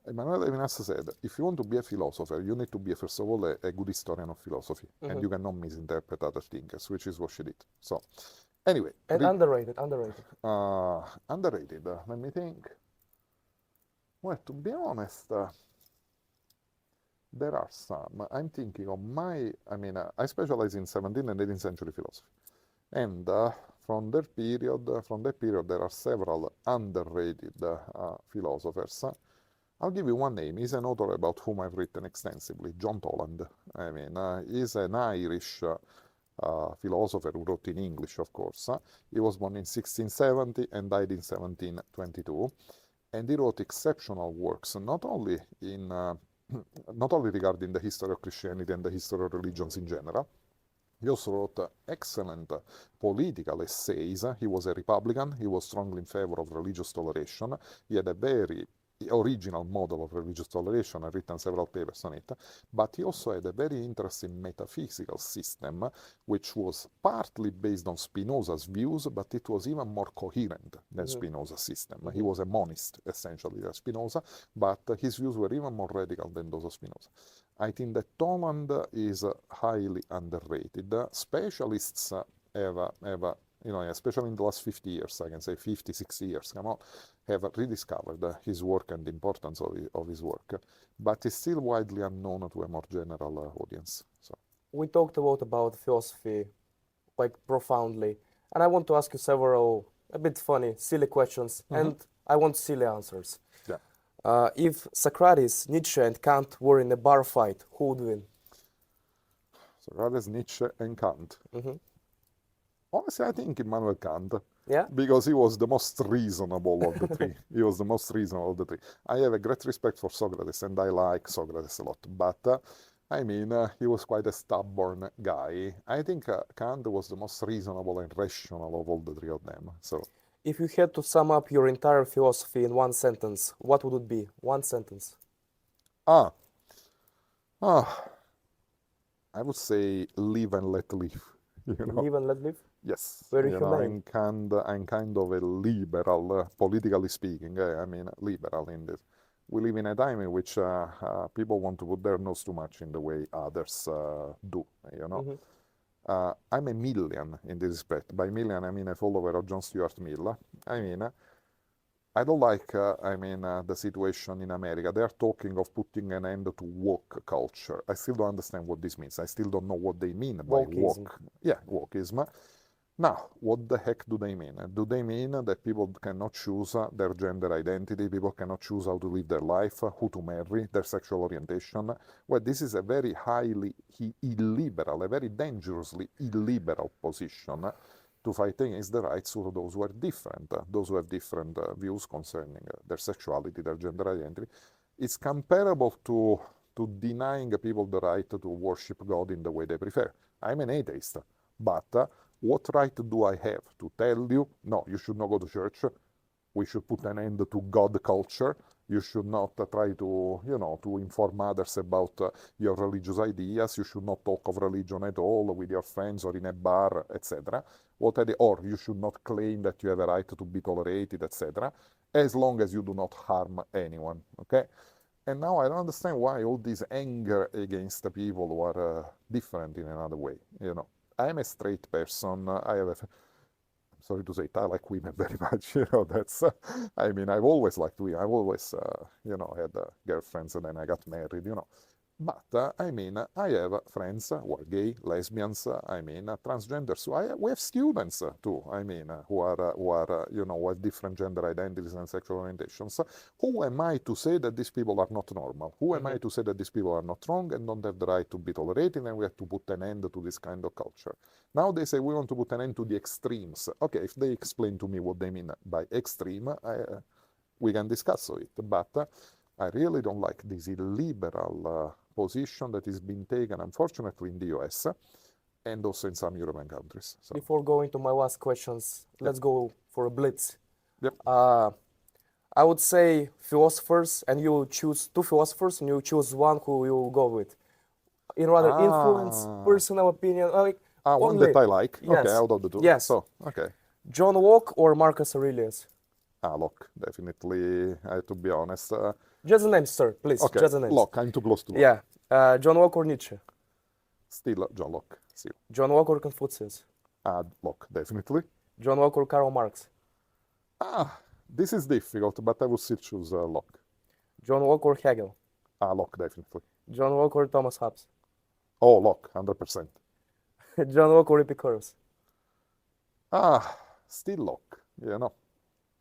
Emmanuel Levinas said, if you want to be a philosopher, you need to be, first of all, a good historian of philosophy. And you cannot misinterpret other thinkers, which is what she did. So, anyway. And underrated. Underrated. Let me think. Well, to be honest, there are some. I'm thinking of I specialize in 17th and 18th century philosophy. And from that period, there are several underrated philosophers. I'll give you one name. He's an author about whom I've written extensively, John Toland. He's an Irish philosopher who wrote in English, of course. He was born in 1670 and died in 1722. And he wrote exceptional works, not only regarding the history of Christianity and the history of religions in general. He also wrote excellent political essays. He was a Republican. He was strongly in favor of religious toleration. He had a very original model of religious toleration. I've written several papers on it. But he also had a very interesting metaphysical system, which was partly based on Spinoza's views, but it was even more coherent than Spinoza's system. He was a monist, essentially, like Spinoza, but his views were even more radical than those of Spinoza. I think that Toland is highly underrated. Specialists have especially in the last 50 years, I can say 50, 60 years, have rediscovered his work and the importance of his work, but it's still widely unknown to a more general audience. So. We talked a lot about philosophy, like profoundly, and I want to ask you several a bit funny, silly questions, and I want silly answers. Yeah. If Socrates, Nietzsche, and Kant were in a bar fight, who would win? Socrates, Nietzsche, and Kant. Honestly, I think Immanuel Kant. Yeah? Because he was the most reasonable of the three. He was the most reasonable of the three. I have a great respect for Socrates, and I like Socrates a lot. But, he was quite a stubborn guy. I think Kant was the most reasonable and rational of all the three of them. So, if you had to sum up your entire philosophy in one sentence, what would it be? One sentence. I would say live and let live. Live and let live? Yes. Very humane. I'm kind of a liberal, politically speaking. Liberal in this. We live in a time in which people want to put their nose too much in the way others do, I'm a Millian in this respect. By Millian, I mean a follower of John Stuart Mill. I don't like, the situation in America. They are talking of putting an end to woke culture. I still don't understand what this means. I still don't know what they mean by woke. Yeah, wokeism. Now, what the heck do they mean? Do they mean that people cannot choose their gender identity, people cannot choose how to live their life, who to marry, their sexual orientation? Well, this is a very highly illiberal, a very dangerously illiberal position to fight against the rights of those who are different, those who have different views concerning their sexuality, their gender identity. It's comparable to denying people the right to worship God in the way they prefer. I'm an atheist, but what right do I have to tell you, no, you should not go to church? we should put an end to God culture. You should not try to, to inform others about your religious ideas. You should not talk of religion at all with your friends or in a bar, etc. Or you should not claim that you have a right to be tolerated, etc. As long as you do not harm anyone, okay? And now I don't understand why all this anger against the people who are different in another way, I am a straight person. I'm sorry to say it, I like women very much. That's, I've always liked women. I've always, had girlfriends and then I got married, But, I have friends who are gay, lesbians, transgender. So we have students too, who are, who have different gender identities and sexual orientations. Who am I to say that these people are not normal? Who am I to say that these people are not wrong and don't have the right to be tolerated and we have to put an end to this kind of culture? Now they say we want to put an end to the extremes. Okay, if they explain to me what they mean by extreme, we can discuss it. But I really don't like this illiberal position that is being taken, unfortunately, in the US and also in some European countries. So. Before going to my last questions, let's go for a blitz. Yep. I would say philosophers, and you choose two philosophers, and you choose one who you will go with. In rather influence, personal opinion, one only. that I like. Yes. Okay, out of the two. Yes. So, okay. John Locke or Marcus Aurelius? Locke, definitely. I have to be honest. Just the names, sir, please. Okay, Just the names. Locke. I'm too close to Locke. Yeah. John Locke or Nietzsche? Still John Locke. Still. John Locke or Confucius? Locke, definitely. John Locke or Karl Marx? This is difficult, but I will still choose Locke. John Locke or Hegel? Locke, definitely. John Locke or Thomas Hobbes? Oh, Locke, 100%. John Locke or Epicurus? Still Locke,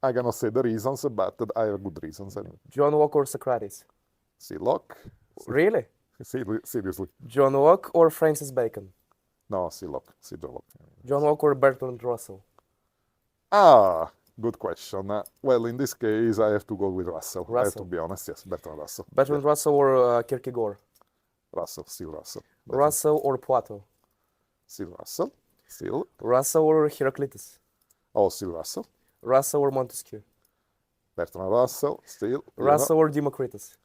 I cannot say the reasons, but I have good reasons anyway. John Locke or Socrates? See Locke. Really? Seriously. John Locke or Francis Bacon? No, see Locke. See John Locke. John Locke or Bertrand Russell? Good question. Well, in this case, I have to go with Russell. I have to be honest. Yes, Bertrand Russell. Bertrand Russell or Kierkegaard? Russell, still Russell. Definitely. Russell or Plato? Still Russell. Still. Russell or Heraclitus? Oh, still Russell. Russell or Montesquieu? Bertrand Russell, still. Russell or Democritus?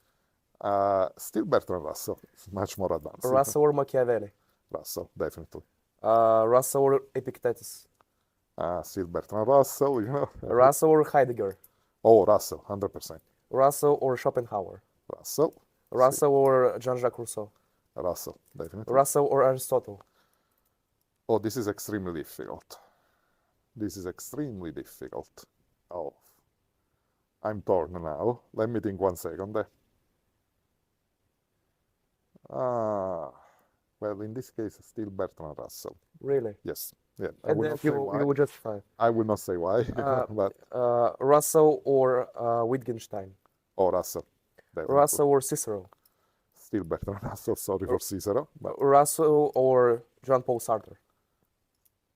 Still Bertrand Russell. Much more advanced. Russell or Machiavelli? Russell, definitely. Russell or Epictetus? Still Bertrand Russell, Russell or Heidegger? Oh, Russell, 100%. Russell or Schopenhauer? Russell. Russell or Jean-Jacques Rousseau? Russell, definitely. Russell or Aristotle? Oh, this is extremely difficult. This is extremely difficult. Oh, I'm torn now. Let me think 1 second. Well, in this case, still Bertrand Russell. Really? Yes. Yeah. And then you will justify. I will not say why. But Russell or Wittgenstein? Oh, Russell. Definitely. Russell or Cicero? Still Bertrand Russell. Sorry for Cicero. But... Russell or Jean-Paul Sartre?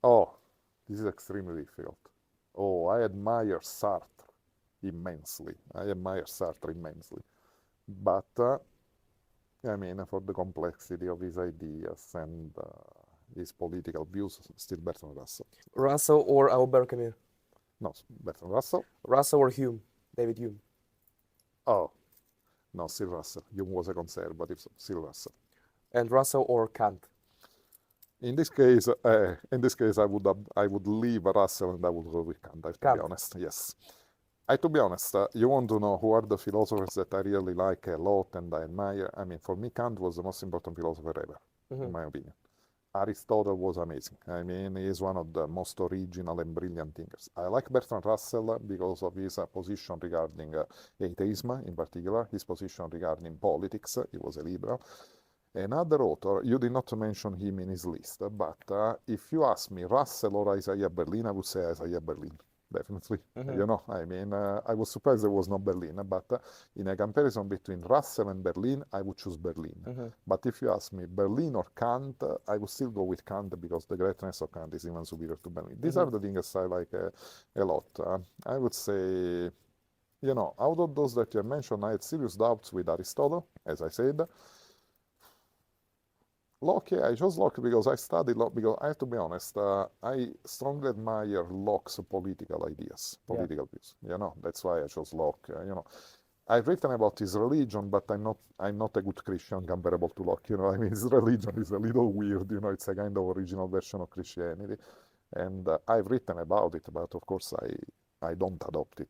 Oh, this is extremely difficult. Oh, I admire Sartre immensely. But, for the complexity of his ideas and his political views, still Bertrand Russell. Russell or Albert Camus? No, Bertrand Russell. Russell or Hume? David Hume? Oh, no, still Russell. Hume was a conservative, so still Russell. And Russell or Kant? In this case, I would leave Russell and I would go with Kant. I have to be honest. Yes, I have to be honest. You want to know who are the philosophers that I really like a lot and I admire? For me, Kant was the most important philosopher ever, in my opinion. Aristotle was amazing. He is one of the most original and brilliant thinkers. I like Bertrand Russell because of his position regarding atheism, in particular, his position regarding politics. He was a liberal. Another author, you did not mention him in his list, but if you ask me Russell or Isaiah Berlin, I would say Isaiah Berlin, definitely. I was surprised there was no Berlin, but in a comparison between Russell and Berlin, I would choose Berlin. But if you ask me Berlin or Kant, I would still go with Kant because the greatness of Kant is even superior to Berlin. These are the things I like a lot. I would say, out of those that you mentioned, I had serious doubts with Aristotle, as I said. Locke, yeah, I chose Locke because I studied Locke, because I have to be honest, I strongly admire Locke's political ideas, Yeah. political views. That's why I chose Locke. I've written about his religion, but I'm not a good Christian comparable to Locke. I mean, his religion is a little weird. It's a kind of original version of Christianity, and I've written about it, but of course I don't adopt it.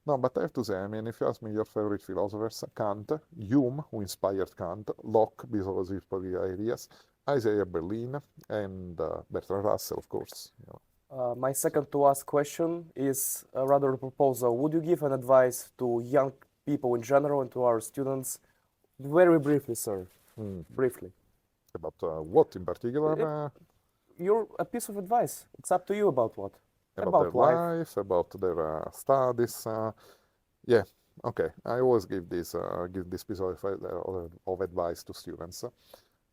No, but I have to say, I mean, if you ask me your favorite philosophers, Kant, Hume, who inspired Kant, Locke, because of his political ideas, Isaiah Berlin, and Bertrand Russell, of course. My second to last question is rather a proposal. Would you give an advice to young people in general and to our students? Very briefly, sir. Briefly. About what in particular? A piece of advice. It's up to you about what? About their life. life, about their studies. Yeah, okay. I always give this piece of advice to students.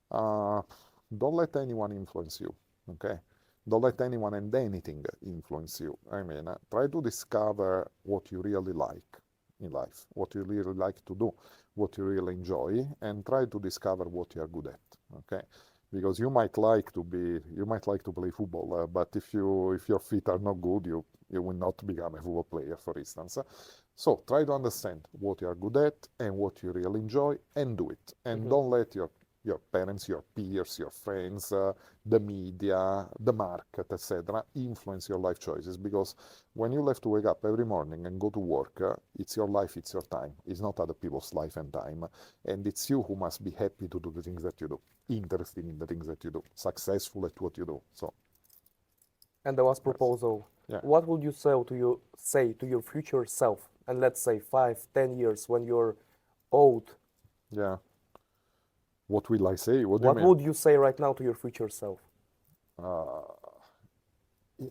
Don't let anyone influence you, okay? Don't let anyone and anything influence you. I mean, try to discover what you really like in life, what you really like to do, what you really enjoy, and try to discover what you are good at, okay? Because you might like to play football, but if your feet are not good, you will not become a football player, for instance. So try to understand what you are good at and what you really enjoy, and do it. And don't let your parents, your peers, your friends, the media, the market, etc., influence your life choices. Because when you have to wake up every morning and go to work, it's your life, it's your time. It's not other people's life and time. And it's you who must be happy to do the things that you do, interested in the things that you do, successful at what you do. So. And the last proposal. Yeah. What would you say to your future self? And let's say 5, 10 years when you're old. Yeah. What will I say? What do you What mean? would you say right now to your future self?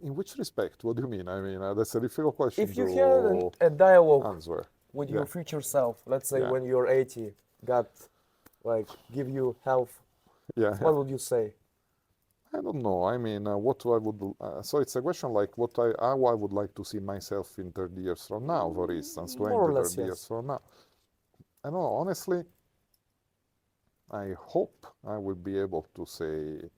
In which respect? What do you mean? I mean, that's a difficult question If you to had a dialogue answer. with Yeah. your future self, let's say Yeah. when you're 80, God, give you health, Yeah. what would you say? I don't know. I mean, what I would. So it's a question like how I would like to see myself in 30 years from now, for instance, 20, More or less, 30 years yes. from now. I don't know. Honestly, I hope I will be able to say,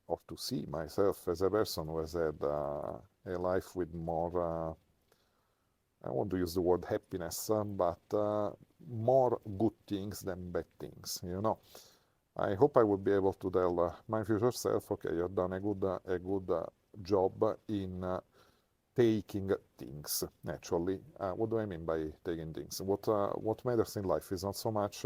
or to see myself as a person who has had a life with more, I want to use the word happiness, but more good things than bad things, I hope I will be able to tell my future self, okay, you've done a good job in taking things, naturally. What do I mean by taking things? What matters in life is not so much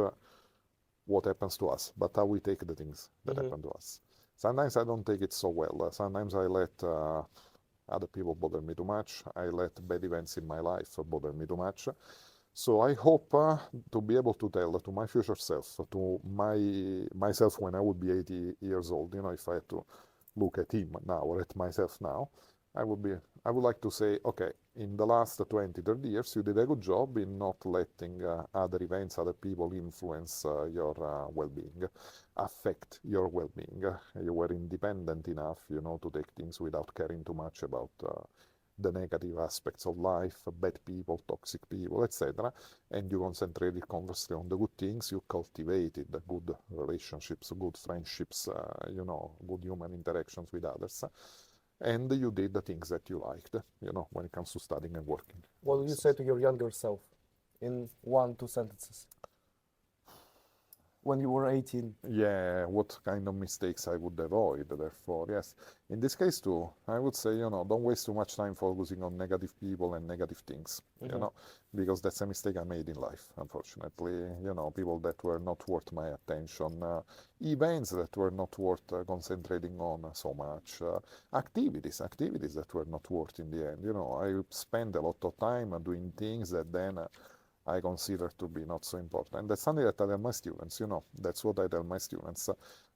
what happens to us, but how we take the things that happen to us. Sometimes I don't take it so well. Sometimes I let other people bother me too much. I let bad events in my life bother me too much. So I hope to be able to tell to my future self, to myself when I would be 80 years old, if I had to look at him now or at myself now, I would like to say, okay, in the last 20, 30 years, you did a good job in not letting other events, other people influence your well-being, affect your well-being. You were independent enough, to take things without caring too much about the negative aspects of life, bad people, toxic people, etc. And you concentrated conversely on the good things. You cultivated good relationships, good friendships, good human interactions with others. And you did the things that you liked, when it comes to studying and working. What would you say to your younger self in 1, 2 sentences? When you were 18. Yeah, what kind of mistakes I would avoid, therefore, yes. In this case too, I would say, don't waste too much time focusing on negative people and negative things, because that's a mistake I made in life, unfortunately. People that were not worth my attention, events that were not worth concentrating on so much, activities that were not worth in the end. I spent a lot of time doing things that then I consider to be not so important. And that's something that I tell my students, that's what I tell my students.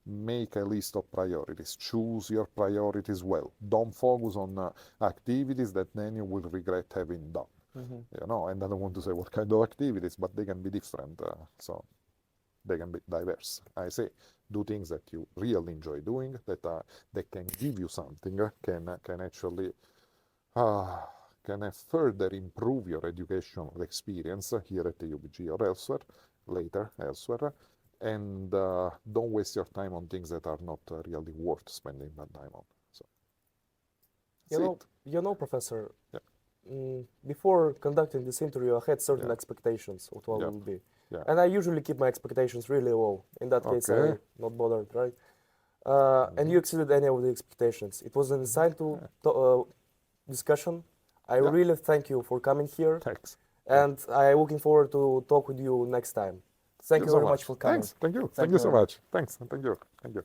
Make a list of priorities. Choose your priorities well. Don't focus on activities that then you will regret having done. And I don't want to say what kind of activities, but they can be different. So they can be diverse. I say, do things that you really enjoy doing, that can give you something, can actually can further improve your educational experience here at the Aubg or elsewhere, later elsewhere, and don't waste your time on things that are not really worth spending that time on. So, You know, Professor, Yeah. Before conducting this interview, I had certain Yeah. expectations of what Yeah. will be. Yeah. And I usually keep my expectations really low. In that case, Okay. I'm not bothered, right? And you exceeded any of the expectations. It was an insightful discussion. I Yeah. really thank you for coming here. Thanks. And I'm looking forward to talk with you next time. Thank you so very much for coming. Thanks. Thank you. Thank Thank you you so very much. Thanks. Thank you. Thank you.